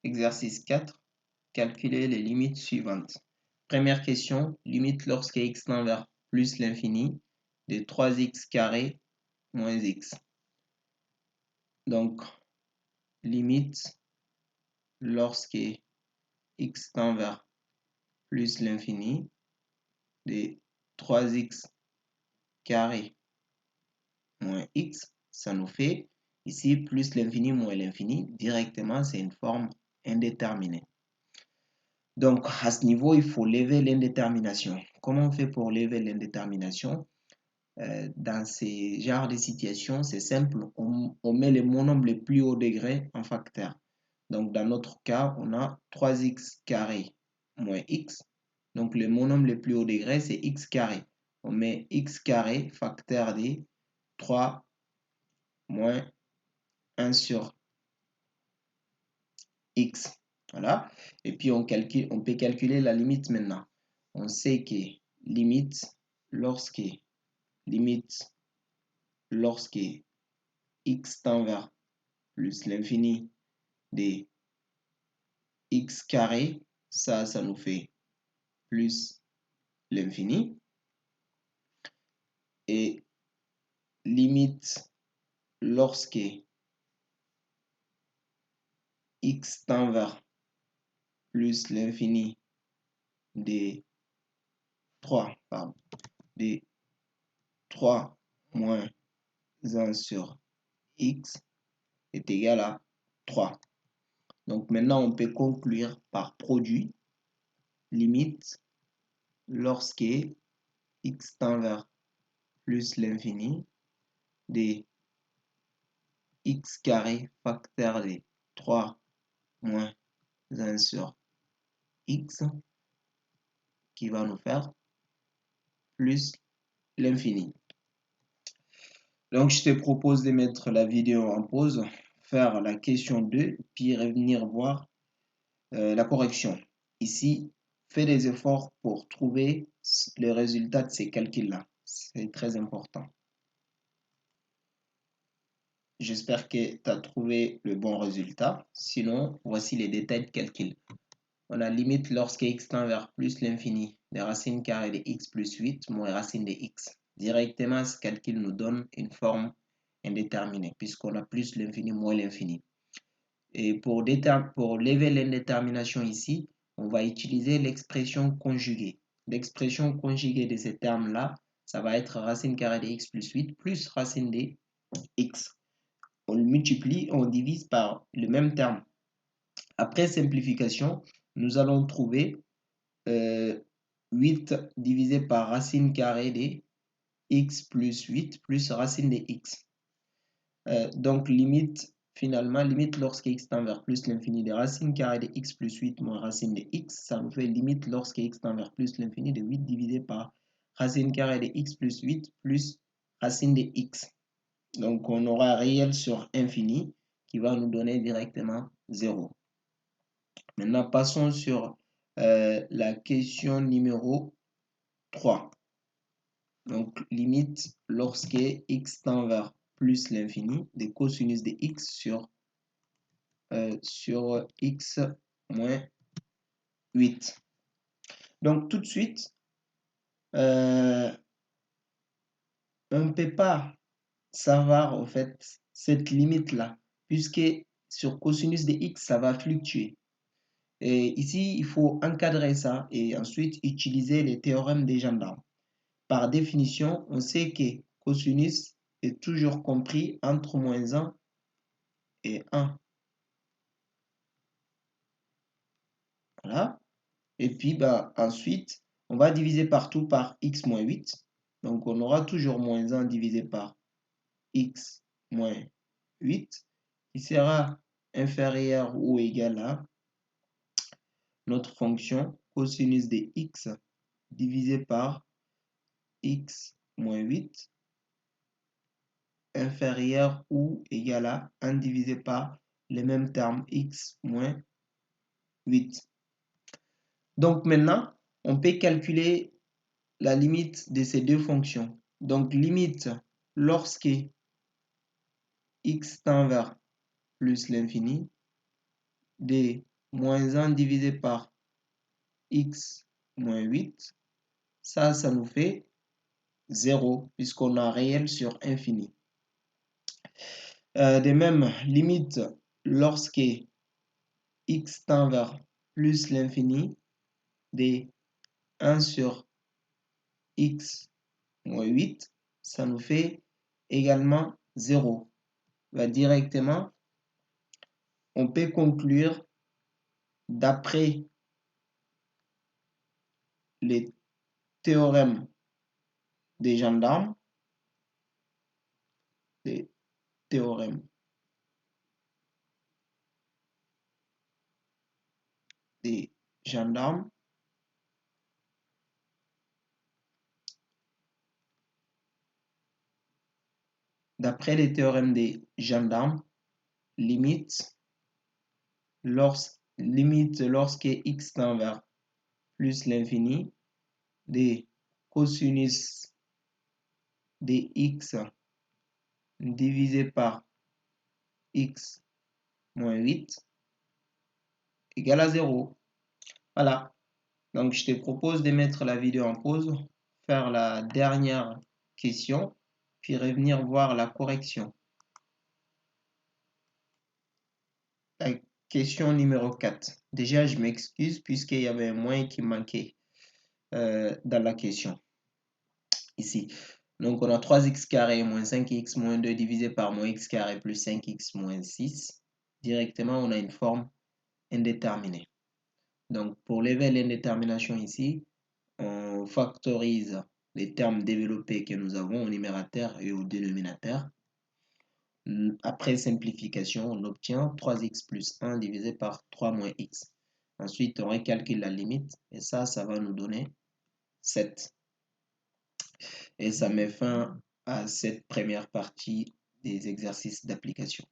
Exercice 4. Calculer les limites suivantes. Première question, limite lorsque x tend vers plus l'infini de 3x carré moins x. Donc, limite lorsque x tend vers plus l'infini de 3x carré moins x, ça nous fait ici plus l'infini moins l'infini. Directement, c'est une forme indéterminée. Donc, à ce niveau, il faut lever l'indétermination. Comment on fait pour lever l'indétermination? Dans ces genres de situations, c'est simple. On met les monombres les plus hauts degrés en facteur. Donc, dans notre cas, on a 3x carré moins x. Donc, le monombre le plus haut degré, c'est x carré. On met x carré facteur de 3 moins 1 sur x. Voilà. Et puis, on peut calculer la limite maintenant. On sait que limite lorsque x tend vers plus l'infini de x carré, ça nous fait plus l'infini. Et limite lorsque x tend vers plus l'infini de 3 moins 1 sur x est égal à 3. Donc maintenant, on peut conclure par produit limite lorsque x tend vers plus l'infini de x carré facteur de 3 moins 1 sur x qui va nous faire plus l'infini. Donc, je te propose de mettre la vidéo en pause, faire la question 2, puis revenir voir la correction. Ici, fais des efforts pour trouver le résultat de ces calculs-là. C'est très important. J'espère que tu as trouvé le bon résultat. Sinon, voici les détails de calcul. On a limite lorsque x tend vers plus l'infini de racine carrée de x plus 8 moins racine de x. Directement, ce calcul nous donne une forme indéterminée puisqu'on a plus l'infini moins l'infini. Et pour lever l'indétermination ici, on va utiliser l'expression conjuguée. L'expression conjuguée de ces termes-là, ça va être racine carrée de x plus 8 plus racine de x. On le multiplie, on divise par le même terme. Après simplification, nous allons trouver 8 divisé par racine carrée de x plus 8 plus racine de x. Donc finalement, limite lorsque x tend vers plus l'infini de racine carrée de x plus 8 moins racine de x, ça nous fait limite lorsque x tend vers plus l'infini de 8 divisé par racine carrée de x plus 8 plus racine de x. Donc on aura réel sur infini qui va nous donner directement 0. Maintenant, passons sur la question numéro 3. Donc, limite lorsque x tend vers plus l'infini de cosinus de x sur x moins 8. Donc, tout de suite, on ne peut pas savoir en fait cette limite-là, puisque sur cosinus de x, ça va fluctuer. Et ici, il faut encadrer ça et ensuite utiliser les théorèmes des gendarmes. Par définition, on sait que cosinus est toujours compris entre moins 1 et 1. Voilà. Et puis, ensuite, on va diviser partout par x moins 8. Donc, on aura toujours moins 1 divisé par x moins 8, qui sera inférieur ou égal à notre fonction cosinus de x divisé par x moins 8 inférieur ou égal à 1 divisé par les mêmes termes x moins 8. Donc maintenant, on peut calculer la limite de ces deux fonctions. Donc limite lorsque x tend vers plus l'infini de moins 1 divisé par x moins 8, ça nous fait 0, puisqu'on a réel sur infini. De même, limite lorsque x tend vers plus l'infini de 1 sur x moins 8, ça nous fait également 0. Directement, on peut conclure d'après les théorèmes des gendarmes, les théorèmes des gendarmes, d'après les théorèmes des gendarmes, limite lorsque x tend vers plus l'infini de cosinus de x divisé par x moins 8 égale à 0. Voilà. Donc, je te propose de mettre la vidéo en pause, faire la dernière question, puis revenir voir la correction. La question numéro 4. Déjà, je m'excuse puisqu'il y avait un moins qui manquait dans la question. Ici. Donc, on a 3x carré moins 5x moins 2 divisé par moins x carré plus 5x moins 6. Directement, on a une forme indéterminée. Donc, pour lever l'indétermination ici, on factorise les termes développés que nous avons au numérateur et au dénominateur. Après simplification, on obtient 3x plus 1 divisé par 3 moins x. Ensuite, on recalcule la limite et ça va nous donner 7. Et ça met fin à cette première partie des exercices d'application.